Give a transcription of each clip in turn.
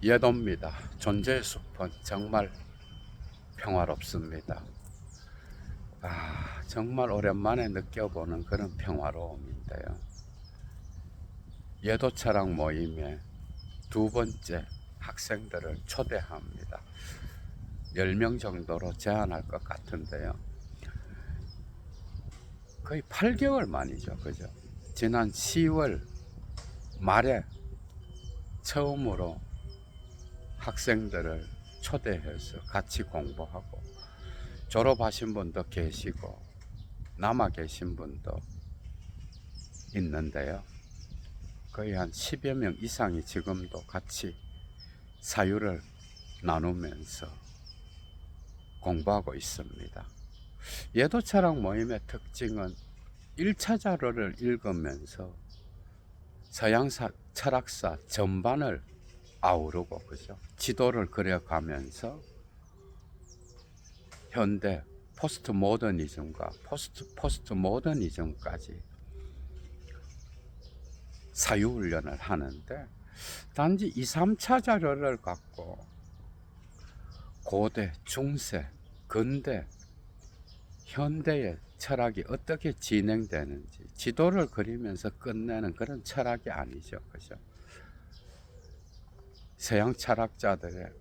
예도입니다. 존재의 숲은 정말 평화롭습니다. 정말 오랜만에 느껴보는 그런 평화로움인데요. 예도 차량 모임에 두 번째 학생들을 초대합니다. 10명 정도로 제한할 것 같은데요. 거의 8개월 만이죠. 그죠? 지난 10월 말에 처음으로 학생들을 초대해서 같이 공부하고 졸업하신 분도 계시고 남아 계신 분도 있는데요. 거의 한 10여 명 이상이 지금도 같이 사유를 나누면서 공부하고 있습니다. 예도차량 모임의 특징은 1차 자료를 읽으면서 서양 철학사 전반을 아우르고, 그죠? 지도를 그려가면서 현대 포스트 모더니즘과 포스트 모더니즘까지 사유훈련을 하는데, 단지 2, 3차 자료를 갖고 고대, 중세, 근대, 현대의 철학이 어떻게 진행되는지 지도를 그리면서 끝내는 그런 철학이 아니죠. 그죠? 서양 철학자들의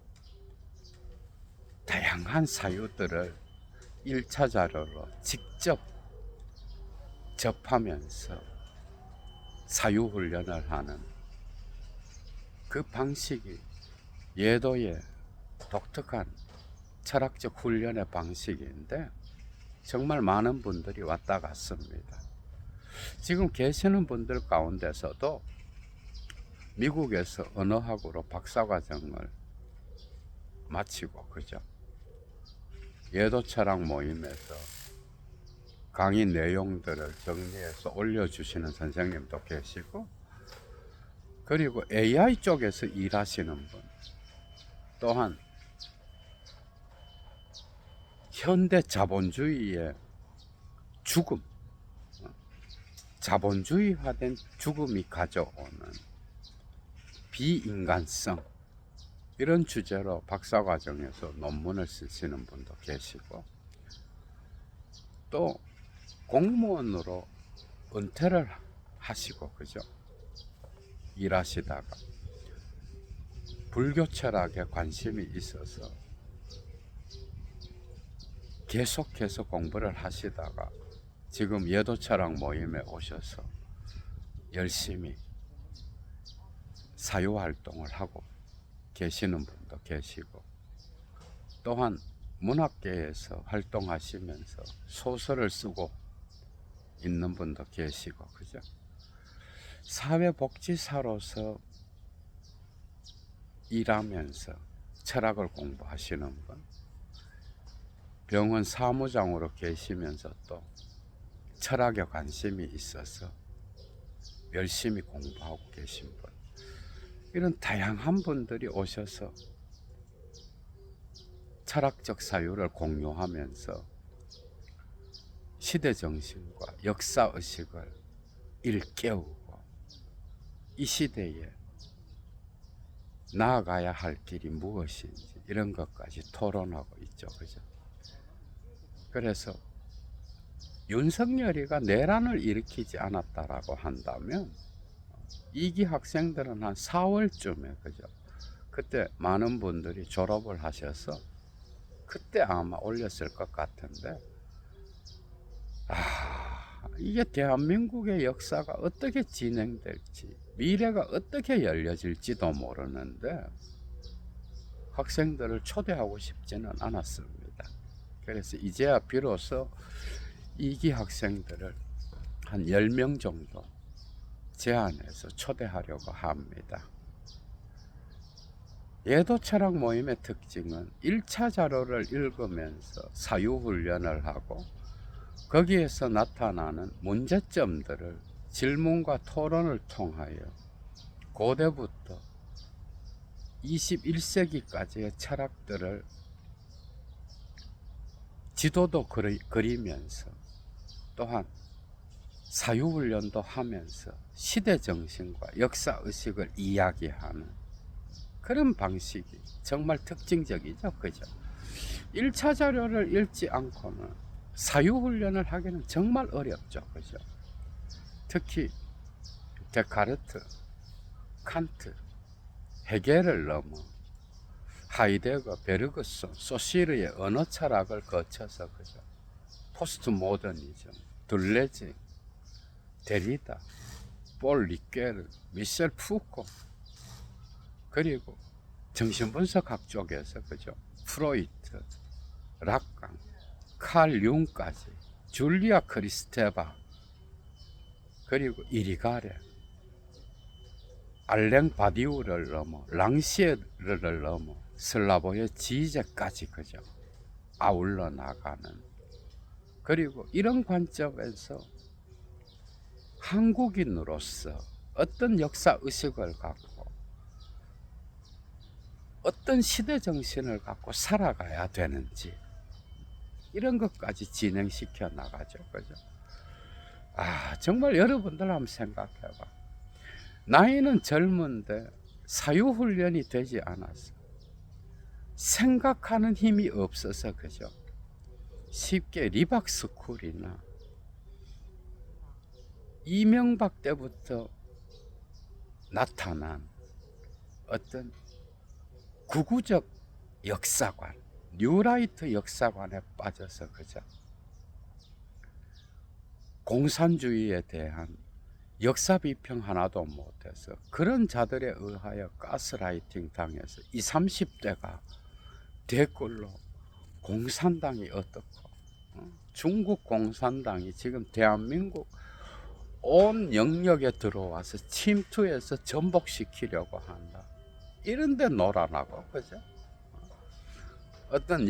다양한 사유들을 1차 자료로 직접 접하면서 사유훈련을 하는 그 방식이 예도의 독특한 철학적 훈련의 방식인데, 정말 많은 분들이 왔다 갔습니다. 지금 계시는 분들 가운데서도 미국에서 언어학으로 박사과정을 마치고, 그죠? 예도철학 모임에서 강의 내용들을 정리해서 올려주시는 선생님도 계시고, 그리고 AI 쪽에서 일하시는 분, 또한 현대 자본주의의 죽음, 자본주의화된 죽음이 가져오는 비인간성, 이런 주제로 박사과정에서 논문을 쓰시는 분도 계시고, 또 공무원으로 은퇴를 하시고, 그죠? 일하시다가 불교 철학에 관심이 있어서 계속해서 공부를 하시다가 지금 예도 철학 모임에 오셔서 열심히 사유 활동을 하고 계시는 분도 계시고, 또한 문학계에서 활동하시면서 소설을 쓰고 있는 분도 계시고, 그죠? 사회복지사로서 일하면서 철학을 공부하시는 분, 병원 사무장으로 계시면서 또 철학에 관심이 있어서 열심히 공부하고 계신 분, 이런 다양한 분들이 오셔서 철학적 사유를 공유하면서 시대 정신과 역사 의식을 일깨우고 이 시대에 나아가야 할 길이 무엇인지 이런 것까지 토론하고 있죠. 그죠? 그래서 윤석열이가 내란을 일으키지 않았다라고 한다면 2기 학생들은 한 4월쯤에, 그죠? 그때 많은 분들이 졸업을 하셔서 그때 아마 올렸을 것 같은데, 이게 대한민국의 역사가 어떻게 진행될지, 미래가 어떻게 열려질지도 모르는데 학생들을 초대하고 싶지는 않았습니다. 그래서 이제야 비로소 2기 학생들을 한 10명 정도 제안해서 초대하려고 합니다. 예도 철학 모임의 특징은 1차 자료를 읽으면서 사유훈련을 하고 거기에서 나타나는 문제점들을 질문과 토론을 통하여 고대부터 21세기까지의 철학들을 지도도 그리면서 또한 사유훈련도 하면서 시대 정신과 역사 의식을 이야기하는 그런 방식이 정말 특징적이죠. 그죠? 1차 자료를 읽지 않고는 사유훈련을 하기는 정말 어렵죠. 그죠? 특히 데카르트, 칸트, 헤겔을 넘어 하이데거, 베르그손, 소시르의 언어 철학을 거쳐서 그죠? 포스트 모더니즘, 둘레즈, 데리다, 볼 리케르, 미셸 푸코, 그리고 정신분석학 쪽에서 그죠? 프로이트, 락강, 칼 융까지, 줄리아 크리스테바, 그리고 이리가레, 알랭 바디우를 넘어 랑시에르를 넘어 슬라보의 지제까지 그죠? 아울러 나가는, 그리고 이런 관점에서 한국인으로서 어떤 역사 의식을 갖고 어떤 시대 정신을 갖고 살아가야 되는지 이런 것까지 진행시켜 나가죠. 그죠? 정말 여러분들 한번 생각해 봐. 나이는 젊은데 사유훈련이 되지 않아서 생각하는 힘이 없어서 그죠? 쉽게 리박스쿨이나 이명박 때부터 나타난 어떤 구구적 역사관, 뉴라이트 역사관에 빠져서 그죠? 공산주의에 대한 역사 비평 하나도 못해서 그런 자들에 의하여 가스라이팅 당해서 20, 30대가 댓글로 공산당이 어떻고 중국 공산당이 지금 대한민국 온 영역에 들어와서 침투해서 전복시키려고 한다. 이런데 놀아나고 그죠? 어떤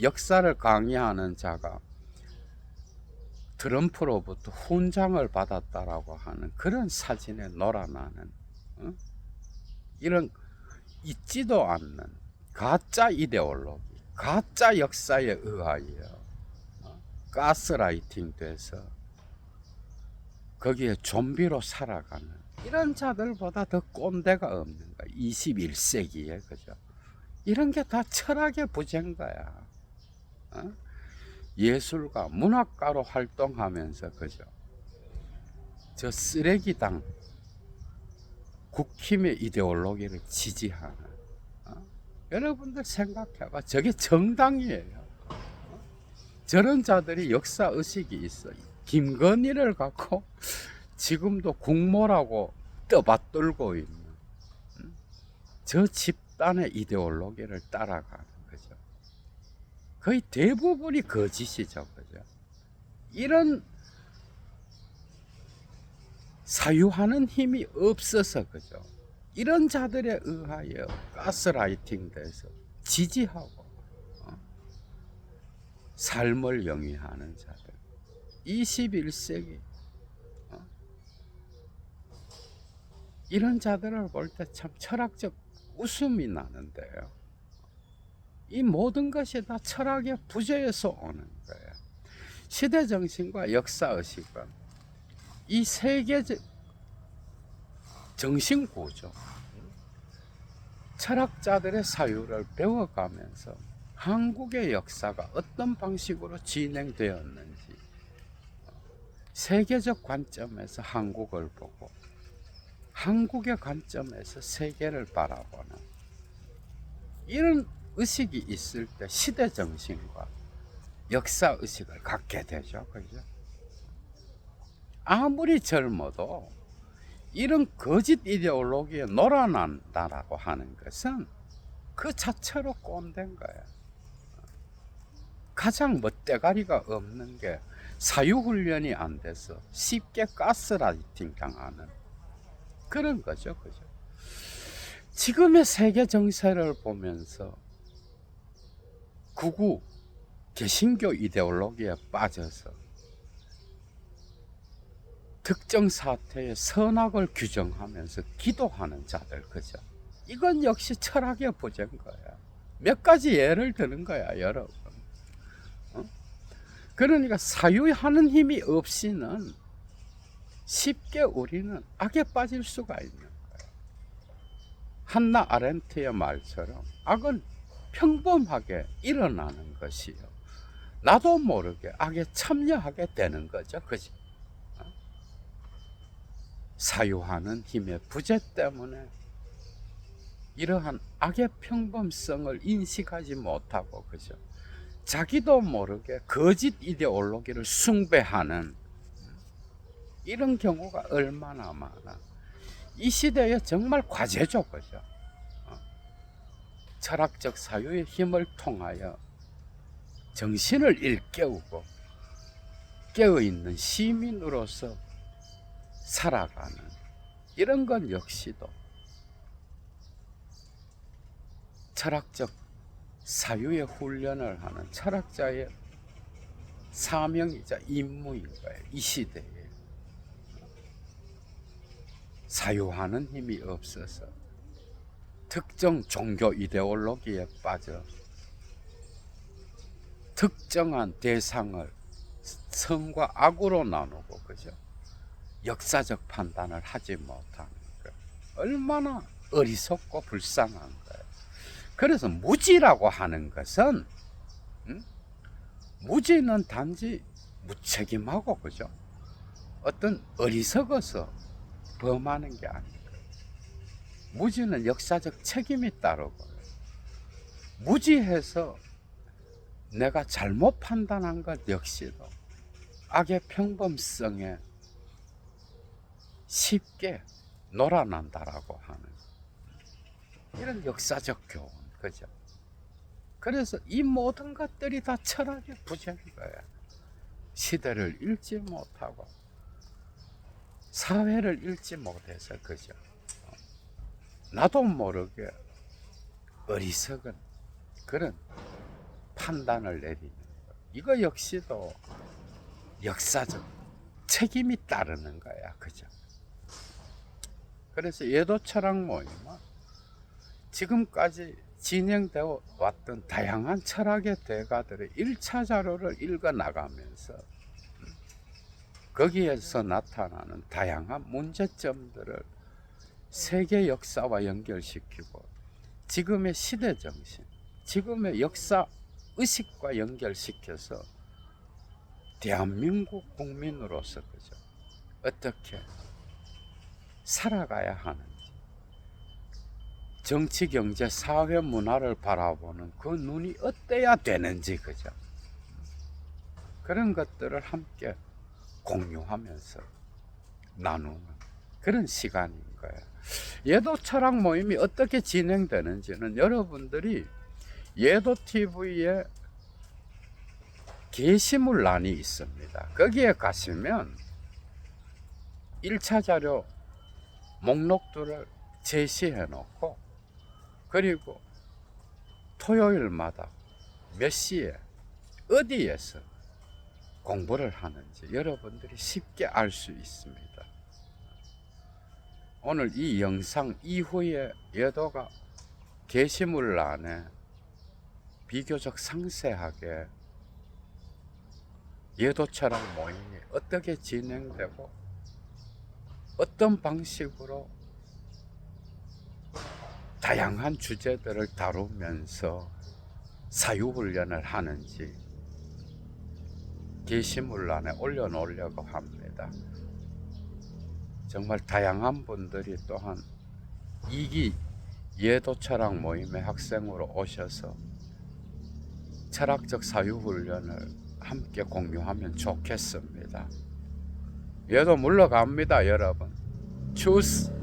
역사를 강의하는 자가 트럼프로부터 훈장을 받았다라고 하는 그런 사진에 놀아나는 이런 있지도 않는 가짜 이데올로기, 가짜 역사에 의하여 가스라이팅 돼서 거기에 좀비로 살아가는 이런 자들보다 더 꼰대가 없는 거야. 21세기에 그죠? 이런 게 다 철학의 부재인 거야. 예술가, 문학가로 활동하면서 그죠? 저 쓰레기당 국힘의 이데올로기를 지지하는 여러분들 생각해봐. 저게 정당이에요. 저런 자들이 역사 의식이 있어요. 김건희를 갖고 지금도 국모라고 떠받들고 있는 저 집단의 이데올로기를 따라가는 거죠. 거의 대부분이 거짓이죠. 그죠? 이런 사유하는 힘이 없어서 그죠? 이런 자들에 의하여 가스라이팅 돼서 지지하고 삶을 영위하는 자들. 21세기 이런 자들을 볼 때 참 철학적 웃음이 나는데요. 이 모든 것이 다 철학의 부재에서 오는 거예요. 시대정신과 역사의식은 이 세계적 정신구조, 철학자들의 사유를 배워가면서 한국의 역사가 어떤 방식으로 진행되었는지 세계적 관점에서 한국을 보고 한국의 관점에서 세계를 바라보는 이런 의식이 있을 때 시대정신과 역사의식을 갖게 되죠. 그죠? 아무리 젊어도 이런 거짓 이데올로기에 놀아난다라고 하는 것은 그 자체로 꼰대인 거예요. 가장 멋대가리가 없는 게 사유훈련이 안 돼서 쉽게 가스라이팅 당하는 그런 거죠. 그죠? 지금의 세계 정세를 보면서 구구 개신교 이데올로기에 빠져서 특정 사태의 선악을 규정하면서 기도하는 자들, 그죠? 이건 역시 철학의 부재인 거야. 몇 가지 예를 드는 거야, 여러분. 그러니까 사유하는 힘이 없이는 쉽게 우리는 악에 빠질 수가 있는 거예요. 한나 아렌트의 말처럼 악은 평범하게 일어나는 것이요. 나도 모르게 악에 참여하게 되는 거죠. 그지? 사유하는 힘의 부재 때문에 이러한 악의 평범성을 인식하지 못하고, 그죠? 자기도 모르게 거짓 이데올로기를 숭배하는 이런 경우가 얼마나 많아. 이 시대에 정말 과제죠, 그죠? 철학적 사유의 힘을 통하여 정신을 일깨우고 깨어있는 시민으로서 살아가는 이런 건 역시도 철학적 사유의 훈련을 하는 철학자의 사명이자 임무인 거예요. 이 시대에 사유하는 힘이 없어서 특정 종교 이데올로기에 빠져 특정한 대상을 선과 악으로 나누고, 그죠? 역사적 판단을 하지 못하는 거 얼마나 어리석고 불쌍한 거예요. 그래서 무지라고 하는 것은 무지는 단지 무책임하고, 그죠? 어떤 어리석어서 범하는 게 아니고, 무지는 역사적 책임이 따르고, 무지해서 내가 잘못 판단한 것 역시도 악의 평범성에 쉽게 놀아난다라고 하는 이런 역사적 교훈, 그죠? 그래서 이 모든 것들이 다 철학의 부재인 거야. 시대를 읽지 못하고 사회를 읽지 못해서, 그죠? 나도 모르게 어리석은 그런 판단을 내리는 거. 이거 역시도 역사적 책임이 따르는 거야, 그죠? 그래서 예도 철학 모임은 지금까지 진행되어 왔던 다양한 철학의 대가들의 1차 자료를 읽어 나가면서 거기에서 나타나는 다양한 문제점들을 세계 역사와 연결시키고 지금의 시대 정신, 지금의 역사 의식과 연결시켜서 대한민국 국민으로서, 그죠? 어떻게 살아가야 하는지, 정치, 경제, 사회, 문화를 바라보는 그 눈이 어때야 되는지, 그죠? 그런 것들을 함께 공유하면서 나누는 그런 시간인 거예요. 예도 철학 모임이 어떻게 진행되는지는 여러분들이 예도 TV에 게시물란이 있습니다. 거기에 가시면 1차 자료 목록들을 제시해 놓고, 그리고 토요일마다 몇 시에 어디에서 공부를 하는지 여러분들이 쉽게 알 수 있습니다. 오늘 이 영상 이후에 예도가 게시물란에 비교적 상세하게 예도 철학 모임이 어떻게 진행되고 어떤 방식으로 다양한 주제들을 다루면서 사유훈련을 하는지 게시물란에 올려놓으려고 합니다. 정말 다양한 분들이 또한 2기 예도 철학 모임의 학생으로 오셔서 철학적 사유훈련을 함께 공유하면 좋겠습니다. 예도 물러갑니다, 여러분. 추스.